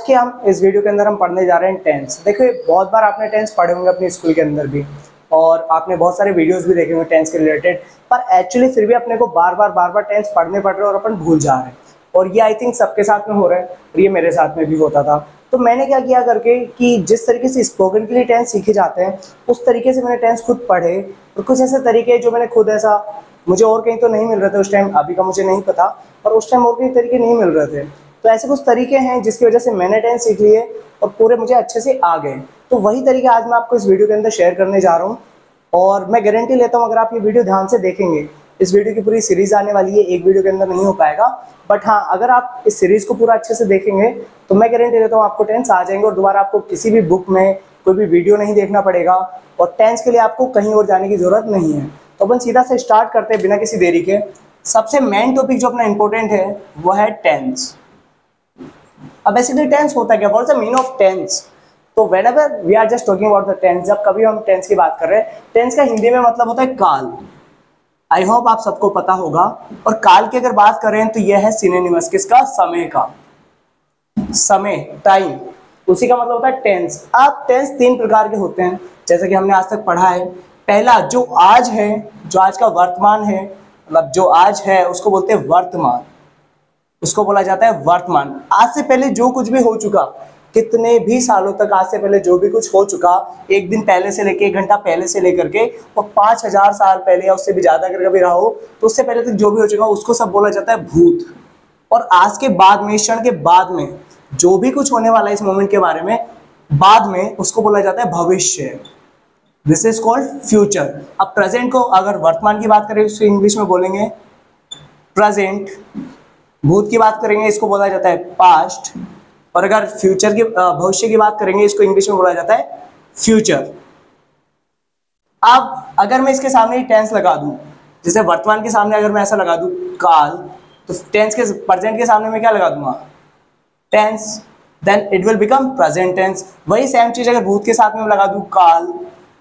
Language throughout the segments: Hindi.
के हम इस वीडियो के अंदर हम पढ़ने जा रहे हैं टेंस। देखिए बहुत बार आपने टेंस पढ़े होंगे अपने स्कूल के अंदर भी, और आपने बहुत सारे वीडियोस भी देखे होंगे टेंस के रिलेटेड, पर एक्चुअली फिर भी अपने को बार बार टेंस पढ़ने पड़ रहे हैं और अपन भूल जा रहे हैं। और ये आई थिंक सबके साथ में हो रहा है, और ये मेरे साथ में भी होता था। तो मैंने क्या किया करके कि जिस तरीके से स्पोकन के लिए टेंस सीखे जाते हैं उस तरीके से मैंने टेंस खुद पढ़े, और कुछ ऐसे तरीके जो मैंने खुद ऐसा, मुझे और कहीं तो नहीं मिल रहे थे उस टाइम, अभी का मुझे नहीं पता, पर उस टाइम और कहीं तरीके नहीं मिल रहे थे। तो ऐसे कुछ तरीके हैं जिसकी वजह से मैंने टेंस सीख लिए और पूरे मुझे अच्छे से आ गए। तो वही तरीके आज मैं आपको इस वीडियो के अंदर शेयर करने जा रहा हूँ, और मैं गारंटी लेता हूँ अगर आप ये वीडियो ध्यान से देखेंगे, इस वीडियो की पूरी सीरीज आने वाली है, एक वीडियो के अंदर नहीं हो पाएगा, बट हाँ अगर आप इस सीरीज को पूरा अच्छे से देखेंगे तो मैं गारंटी देता हूँ आपको टेंस आ जाएंगे, और दोबारा आपको किसी भी बुक में कोई भी वीडियो नहीं देखना पड़ेगा, और टेंस के लिए आपको कहीं और जाने की जरूरत नहीं है। तो अपन सीधा से स्टार्ट करते हैं बिना किसी देरी के। सबसे मेन टॉपिक जो अपना इंपॉर्टेंट है वो है टेंस। अब बेसिकली टेंस होता है क्या, what is the meaning of tense? तो whenever we are just talking about the tense, जब कभी हम टेंस की बात कर रहे हैं, टेंस का हिंदी में मतलब होता है काल। आई होप आप सबको पता होगा। और काल की अगर बात करें तो यह है सिनोनिमस किसका, समय का, समय टाइम, उसी का मतलब होता है टेंस। अब टेंस तीन प्रकार के होते हैं जैसे कि हमने आज तक पढ़ा है। पहला जो आज है, जो आज का वर्तमान है, मतलब जो आज है उसको बोलते हैं वर्तमान, उसको बोला जाता है वर्तमान। आज से पहले जो कुछ भी हो चुका, कितने भी सालों तक आज से पहले जो भी कुछ हो चुका, एक दिन पहले से लेके, एक घंटा पहले से लेकर के, और 5000 साल पहले या उससे भी ज्यादा अगर कभी रहा हो तो उससे पहले तक जो भी हो चुका उसको सब बोला जाता है भूत। और आज के बाद में, क्षण के बाद में जो भी कुछ होने वाला है इस मोमेंट के बारे में, बाद में उसको बोला जाता है भविष्य। This is called future. अब प्रेजेंट को अगर वर्तमान की बात करें उसको इंग्लिश में बोलेंगे प्रेजेंट, भूत की बात करेंगे इसको बोला जाता है पास्ट, और अगर फ्यूचर की भविष्य की बात करेंगे इसको इंग्लिश में बोला जाता है फ्यूचर। अब अगर मैं इसके सामने टेंस लगा दूं, जैसे वर्तमान के सामने अगर मैं ऐसा लगा दूं काल, तो टेंस के प्रेजेंट के सामने मैं क्या लगा दूंगा, tense, then it will become present tense. वही सेम चीज अगर भूत के साथ में मैं लगा दूं काल,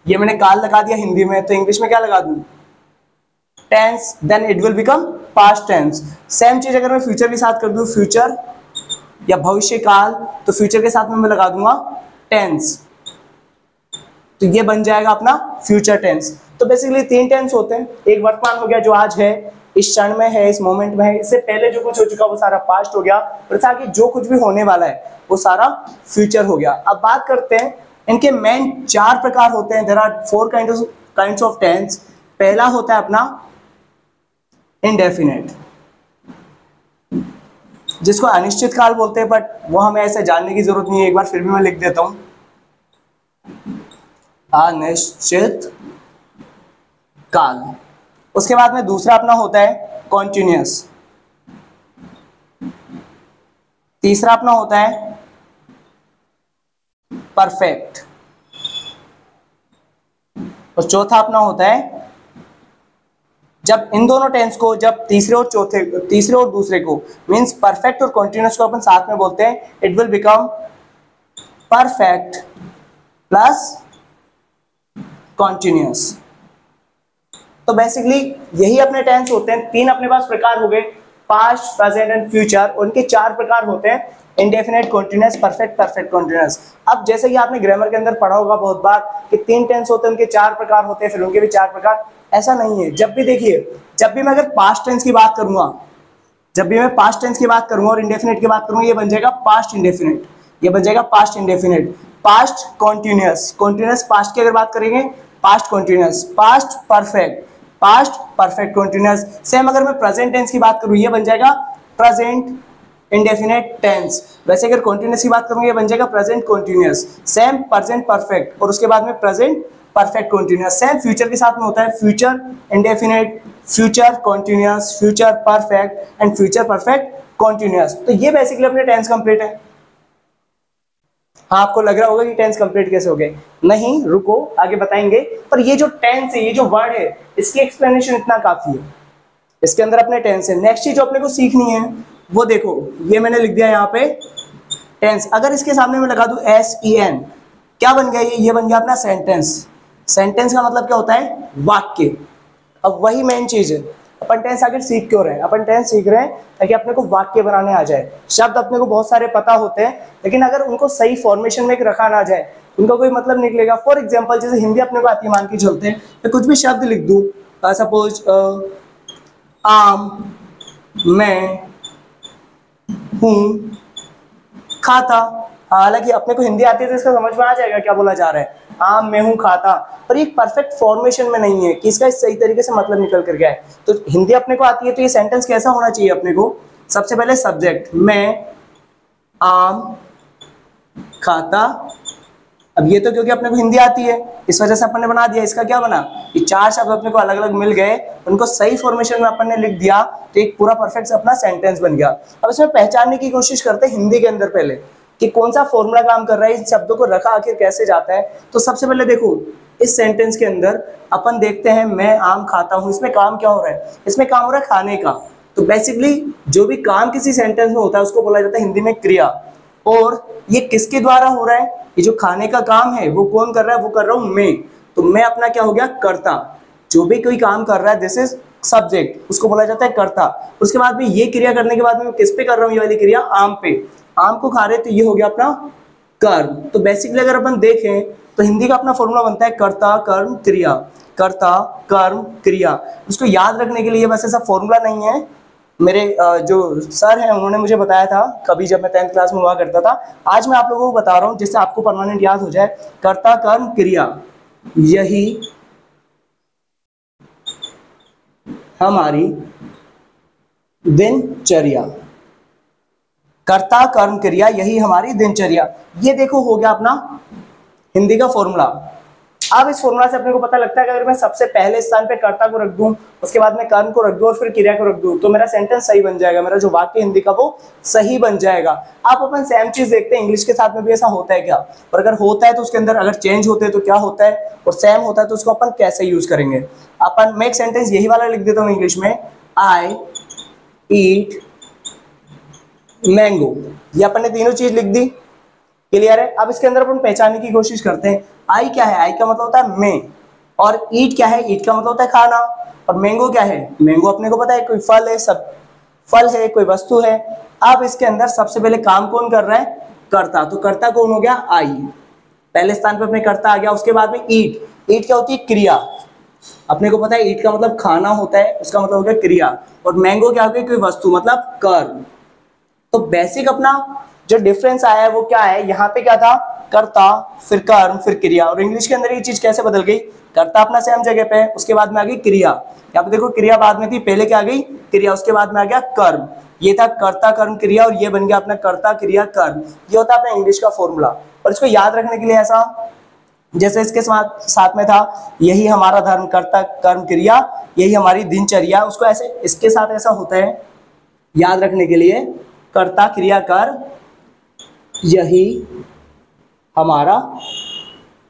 ये मैंने काल लगा दिया हिंदी में, तो इंग्लिश में क्या लगा दूं, tense, then it will become past tense. Same चीज अगर मैं फ्यूचर के साथ कर दूं फ्यूचर या भविष्य काल, तो फ्यूचर के साथ में मैं लगा दूंगा टेंस, तो ये बन जाएगा अपना फ्यूचर टेंस। तो बेसिकली तीन टेंस होते हैं, एक वर्तमान हो गया जो आज है, इस क्षण में है, इस मोमेंट में है, इससे पहले जो कुछ हो चुका वो सारा पास्ट हो गया, और आगे जो कुछ भी होने वाला है वो सारा फ्यूचर हो गया। अब बात करते हैं इनके मेन चार प्रकार होते हैं। There are 4 kinds of tense. पहला होता है अपना इंडेफिनेट, जिसको अनिश्चित काल बोलते हैं, बट वो हमें ऐसे जानने की जरूरत नहीं है, एक बार फिर भी मैं लिख देता हूं, अनिश्चित काल। उसके बाद में दूसरा अपना होता है कॉन्टिन्यूअस, तीसरा अपना होता है परफेक्ट, और चौथा अपना होता है, जब इन दोनों टेंस को, जब तीसरे और दूसरे को, मींस परफेक्ट और कॉन्टिन्यूअस को अपन साथ में बोलते हैं, it will become perfect plus continuous. तो बेसिकली यही अपने टेंस होते हैं। तीन अपने पास प्रकार हो गए, पास्ट, प्रेजेंट एंड फ्यूचर। उनके चार प्रकार होते हैं, indefinite, continuous, perfect, perfect continuous. अब जैसे कि आपने ग्रामर के अंदर पढ़ा होगा बहुत बार कि तीन टेंस होते हैं, उनके चार प्रकार होते हैं, फिर उनके भी चार प्रकार, ऐसा नहीं है। जब भी देखिए, जब भी मैं अगर पास्ट टेंस की बात करूंगा, जब भी मैं पास्ट टेंस की बात करूंगा और इंडेफिनेट की बात करूंगा, ये बन जाएगा पास्ट इंडेफिनेट, ये बन जाएगा past indefinite. Past continuous, continuous past की अगर बात करेंगे past continuous, past perfect, past perfect continuous. Same अगर मैं प्रेजेंट टेंस की बात करूं, ये बन जाएगा प्रेजेंट इंडेफिनेट टेंस। वैसे अगर कॉन्टिन्यूअस की बात करूंगा, ये बन जाएगा present continuous. Same present perfect, और उसके बाद में present perfect continuous. Same future के साथ में होता है future indefinite, future continuous, future perfect and future perfect continuous. तो ये बेसिकली अपने टेंस कंप्लीट है। हाँ, आपको लग रहा होगा कि टेंस कंप्लीट कैसे हो गए, नहीं रुको आगे बताएंगे। पर ये जो टेंस है, ये जो वर्ड है, इसकी एक्सप्लेनेशन इतना काफी है, इसके अंदर अपने टेंस है। नेक्स्ट चीज जो अपने को सीखनी है वो देखो, ये मैंने लिख दिया यहाँ पे टेंस। अगर इसके सामने मैं लगा दूं SEN, क्या बन गया ये बन गया अपना सेंटेंस। सेंटेंस का मतलब क्या होता है, वाक्य। अब वही मेन चीज है, अपन टेंस आखिर सीख क्यों रहे हैं? अपन टेंस सीख रहे हैं ताकि अपने को वाक्य बनाने आ जाए। शब्द अपने को बहुत सारे पता होते हैं, लेकिन अगर उनको सही फॉर्मेशन में रखा ना जाए उनका कोई मतलब निकलेगा। फॉर एग्जाम्पल जैसे हिंदी अपने को आती है, मान के चलते हैं मैं कुछ भी शब्द लिख दूं, सपोज आम, मैं हूँ, खाता। हालांकि अपने को हिंदी आती है तो इसका समझ में आ जाएगा क्या बोला जा रहा है, आम, मैं हूँ, खाता, पर ये परफेक्ट फॉर्मेशन में नहीं है कि इसका सही तरीके से मतलब निकल कर गया है। तो हिंदी अपने को आती है तो ये सेंटेंस कैसा होना चाहिए अपने को? सबसे पहले सब्जेक्ट, मैं आम खाता। अब ये तो क्योंकि अपने को हिंदी आती है इस वजह से अपन ने बना दिया। इसका क्या बना, ये चार शब्द अपने को अलग अलग मिल गए, उनको सही फॉर्मेशन में अपन ने लिख दिया तो एक पूरा परफेक्ट अपना सेंटेंस बन गया। अब इसमें पहचानने की कोशिश करते हैं हिंदी के अंदर पहले कि कौन सा फॉर्मूला काम कर रहा है, इन शब्दों को रखा आखिर कैसे जाता है। तो सबसे पहले देखो इस सेंटेंस के अंदर अपन देखते हैं मैं आम खाता हूँ, इसमें काम क्या हो रहा है? इसमें काम हो रहा है खाने का। तो बेसिकली जो भी काम किसी सेंटेंस में होता है उसको बोला जाता है हिंदी में क्रिया। और ये किसके द्वारा हो रहा है? ये जो खाने का काम है वो कौन कर रहा है? वो कर रहा हूं मैं। तो मैं अपना क्या हो गया, कर्ता। जो भी कोई काम कर रहा है दिस इज सब्जेक्ट, उसको बोला जाता है कर्ता। उसके बाद में ये क्रिया करने के बाद में मैं किस पे कर रहा हूँ? ये वाली क्रिया आम पे, आम को खा रहे, तो ये हो गया अपना कर्म। तो बेसिकली अगर अपन देखें तो हिंदी का अपना फॉर्मूला बनता है कर्ता कर्म क्रिया, कर्ता कर्म क्रिया। उसको याद रखने के लिए बस ऐसा फॉर्मूला नहीं है, मेरे जो सर हैं उन्होंने मुझे बताया था कभी जब मैं 10th क्लास में हुआ करता था। आज मैं आप लोगों को बता रहा हूं जिससे आपको परमानेंट याद हो जाए। कर्ता कर्म क्रिया, यही हमारी दिनचर्या। कर्ता कर्म क्रिया, यही हमारी दिनचर्या। ये देखो हो गया अपना हिंदी का फॉर्मूला। अब इस फॉर्मूला से अपने को पता लगता है कि अगर मैं सबसे पहले स्थान पे कर्ता को रख दूं, उसके बाद में कर्म को रख दूं और फिर क्रिया को रख दूं तो मेरा सेंटेंस सही बन जाएगा, मेरा जो वाक्य हिंदी का वो सही बन जाएगा। आप अपन सेम चीज देखते हैं इंग्लिश के साथ में भी ऐसा होता है क्या? और अगर होता है तो उसके अंदर अगर चेंज होते हैं तो क्या होता है, और सेम होता है तो उसको अपन कैसे यूज करेंगे। अपन मैं एक सेंटेंस यही वाला लिख देता हूँ इंग्लिश में, आई ईट मैंगो। ये अपन ने तीनों चीज लिख दी, क्लियर है। अब इसके अंदर अपन पहचानने की कोशिश करते हैं। आई क्या है? आई का मतलब होता है मैं। और ईट क्या है? ईट का मतलब होता है खाना। और मैंगो क्या है? मैंगो अपने को पता है कोई फल है, सब फल है, कोई वस्तु है। अब इसके अंदर सबसे पहले काम कौन कर रहा है? कर्ता। तो कर्ता कौन हो गया? आई, पहले स्थान पे अपने कर्ता आ गया। उसके बाद में ईट, ईट क्या होती है? क्रिया। अपने को पता है ईट का मतलब खाना होता है, उसका मतलब हो गया क्रिया। और मैंगो क्या हो गया? कोई वस्तु, मतलब कर्म। तो बेसिक अपना जो डिफरेंस आया है वो क्या है? यहाँ पे क्या था? कर्ता, फिर कर्म, फिर क्रिया। और इंग्लिश के अंदर ये चीज कैसे बदल गई? कर्ता अपना सेम जगह पे है, उसके बाद में आ गई क्रिया। यहाँ पे देखो क्रिया बाद में थी, पहले क्या आ गई? क्रिया, उसके बाद में आ गया कर्म। ये था कर्ता कर्म क्रिया और ये बन गया अपना कर्ता क्रिया कर्म। ये होता है अपना इंग्लिश का फॉर्मूला। और इसको याद रखने के लिए ऐसा, जैसे इसके साथ में था यही हमारा धर्म, कर्ता कर्म क्रिया, यही हमारी दिनचर्या, उसको ऐसे इसके साथ ऐसा होता है याद रखने के लिए, कर्ता क्रिया कर, यही हमारा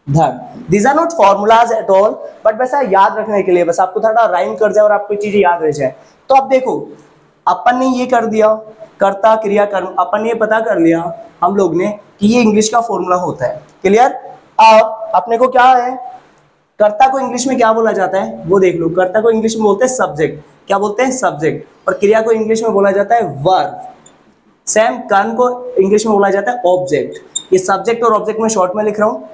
धर्म। These are not formulas at all, but वैसा याद रखने के लिए, बस आपको थोड़ा राइम कर जाए और आपको चीजें याद रह जाए। तो अब देखो अपन ने ये कर दिया कर्ता क्रिया कर्म, अपन ने ये पता कर लिया हम लोग ने कि ये इंग्लिश का फॉर्मूला होता है, क्लियर। अब अपने को क्या है, कर्ता को इंग्लिश में क्या बोला जाता है वो देख लो। कर्ता को इंग्लिश में बोलते हैं सब्जेक्ट, क्या बोलते हैं? सब्जेक्ट। और क्रिया को इंग्लिश में बोला जाता है वर्ब। सेम कर्म को इंग्लिश में बोला जाता है ऑब्जेक्ट। ये सब्जेक्ट और ऑब्जेक्ट में शॉर्ट में लिख रहा हूँ,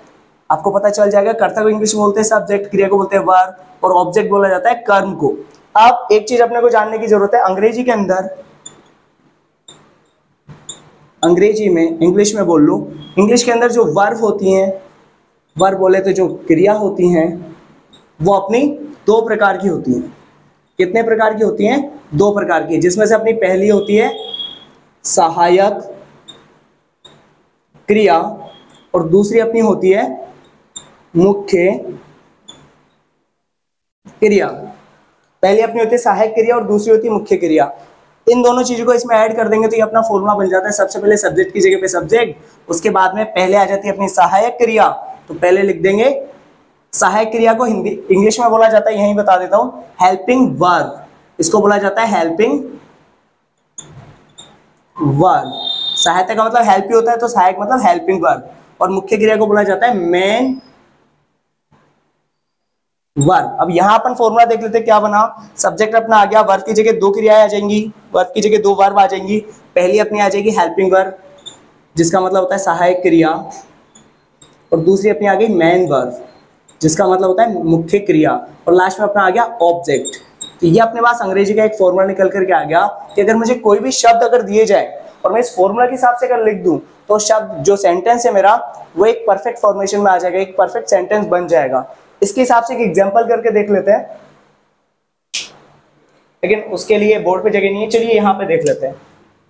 आपको पता चल जाएगा। कर्ता को इंग्लिश में बोलते हैं सब्जेक्ट, क्रिया को बोलते हैं वर्ब और ऑब्जेक्ट बोला जाता है कर्म को। अब एक चीज अपने को जानने की जरूरत है, अंग्रेजी के अंदर, अंग्रेजी में, इंग्लिश में बोल लो, इंग्लिश के अंदर जो वर्ब होती हैं, वर्ब बोले तो जो क्रिया होती हैं वो अपनी दो प्रकार की होती हैं। कितने प्रकार की होती हैं? दो प्रकार की, जिसमें से अपनी पहली होती है सहायक क्रिया और दूसरी अपनी होती है मुख्य क्रिया। पहली अपनी होती है सहायक क्रिया और दूसरी होती है मुख्य क्रिया। इन दोनों चीजों को इसमें ऐड कर देंगे तो ये अपना फॉर्मूला बन जाता है। सबसे पहले सब्जेक्ट की जगह पे सब्जेक्ट, उसके बाद में पहले आ जाती है अपनी सहायक क्रिया, तो पहले लिख देंगे सहायक क्रिया को हिंदी इंग्लिश में बोला जाता है, यही बता देता हूं, हेल्पिंग वर्ब। इसको बोला जाता है हेल्पिंग वर्ब। सहायता का मतलब हेल्प ही होता है, तो सहायक मतलब हेल्पिंग वर्ब। और मुख्य क्रिया को बोला जाता है मेन वर्ब। अब यहाँ अपन फॉर्मूला देख लेते हैं क्या बना। सब्जेक्ट अपना आ गया, वर्ब की जगह दो क्रियाएं आ जाएंगी, वर्ब की जगह दो वर्ब आ जाएंगी। पहली अपनी आ जाएगी हेल्पिंग वर्ब, जिसका मतलब होता है सहायक क्रिया, और दूसरी अपनी आ गई मेन वर्ब, जिसका मतलब होता है मुख्य क्रिया, और लास्ट में अपना आ गया ऑब्जेक्ट। तो ये अपने पास अंग्रेजी का एक फॉर्मूला निकल करके आ गया कि अगर मुझे कोई भी शब्द अगर दिए जाए और मैं इस फॉर्मूला के हिसाब से अगर लिख दूं तो शब्द जो सेंटेंस है मेरा वो एक परफेक्ट फॉर्मेशन में आ जाएगा, एक परफेक्ट सेंटेंस बन जाएगा। इसके हिसाब से एक एग्जांपल करके देख लेते हैं, लेकिन उसके लिए बोर्ड पे जगह नहीं है, चलिए यहाँ पे देख लेते हैं।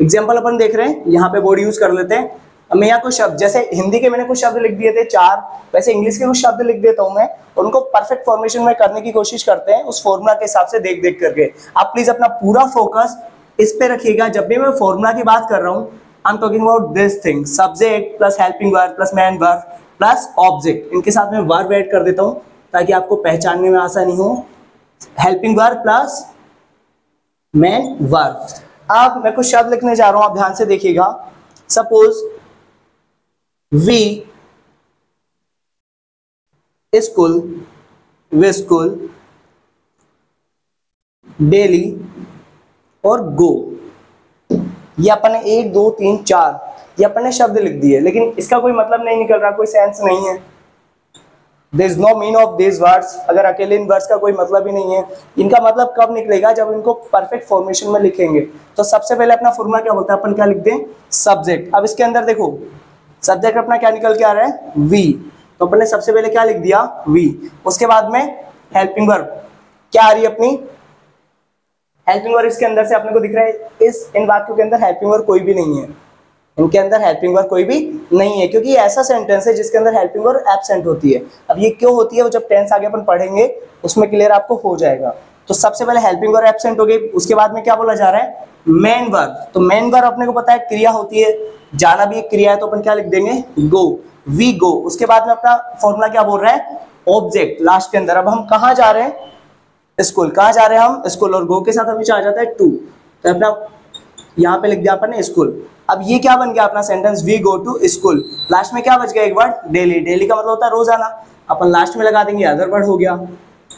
एग्जाम्पल अपन देख रहे हैं, यहाँ पे बोर्ड यूज कर लेते हैं। अब मैं यहाँ कुछ शब्द, जैसे हिंदी के मैंने कुछ शब्द लिख दिए थे 4, वैसे इंग्लिश के कुछ शब्द लिख देता हूँ मैं, उनको परफेक्ट फॉर्मेशन में करने की कोशिश करते हैं उस फॉर्मूला के हिसाब से देख देख करके। आप प्लीज अपना पूरा फोकस इस पे रखिएगा। जब भी मैं फॉर्मूला की बात कर रहा हूँ, I am talking about this thing, subject plus helping verb plus main verb plus object, इनके साथ में वर्ब ऐड कर देता हूँ ताकि आपको पहचानने में आसानी हो। Helping verb plus main verb. अब मैं कुछ शब्द लिखने जा रहा हूं, आप ध्यान से देखिएगा। सपोज वी स्कूल, वे स्कूल, डेली और गो। ये अपन ने 1 2 3 4 ये अपन ने शब्द लिख दिए, लेकिन इसका कोई मतलब नहीं निकल रहा, कोई सेंस नहीं है। There is no meaning of these words। अगर अकेले इन वर्ड्स का कोई मतलब ही नहीं है, इनका मतलब कब निकलेगा, जब इनको परफेक्ट फॉर्मेशन में लिखेंगे। तो सबसे पहले अपना फॉर्मूला क्या बोलता है, अपन क्या लिख दें, सब्जेक्ट। अब इसके अंदर देखो सब्जेक्ट अपना क्या निकल के आ रहा है, वी, तो अपन ने सबसे पहले क्या लिख दिया, वी। उसके बाद में हेल्पिंग वर्ब क्या आ रही है अपनी, हेल्पिंग वर्ब इसके अंदर से अपने को दिख रहा है, इस इन वाक्यों के अंदर हेल्पिंग वर्ब कोई भी नहीं है, इनके अंदर हेल्पिंग वर्ब कोई भी नहीं है, क्योंकि ये ऐसा सेंटेंस है जिसके अंदर हेल्पिंग वर्ब एब्सेंट होती है। अब ये क्यों होती है, वो जब टेंस आगे अपन पढ़ेंगे उसमें क्लियर आपको हो जाएगा। तो सबसे पहले हेल्पिंग वर्ब एब्सेंट हो गई, उसके बाद में क्या बोला जा रहा है, मेन वर्ब। तो मेन वर्ब अपने को पता है क्रिया होती है, जाना भी एक क्रिया है, तो अपन क्या लिख देंगे, गो, वी गो। उसके बाद में अपना फॉर्मूला क्या बोल रहा है, ऑब्जेक्ट लास्ट के अंदर। अब हम कहाँ जा रहे हैं, स्कूल, कहाँ जा रहे हैं हम, स्कूल, और गो के साथ हमें आ जाता है टू, तो अपना यहाँ पे लिख दिया अपन ने स्कूल। अब ये क्या बन गया अपना sentence, we go to school. Last में क्या बच गया एक वर्ड, डेली। डेली का मतलब होता है रोजाना, अपन लास्ट में लगा देंगे अदर वर्ड हो गया।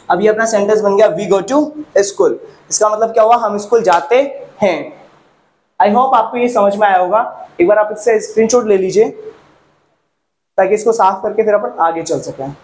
अब ये अपना सेंटेंस बन गया, वी गो टू स्कूल। इसका मतलब क्या हुआ, हम स्कूल जाते हैं। आई होप आपको ये समझ में आया होगा। एक बार आप इससे स्क्रीनशॉट ले लीजिए ताकि इसको साफ करके फिर अपन आगे चल सकें।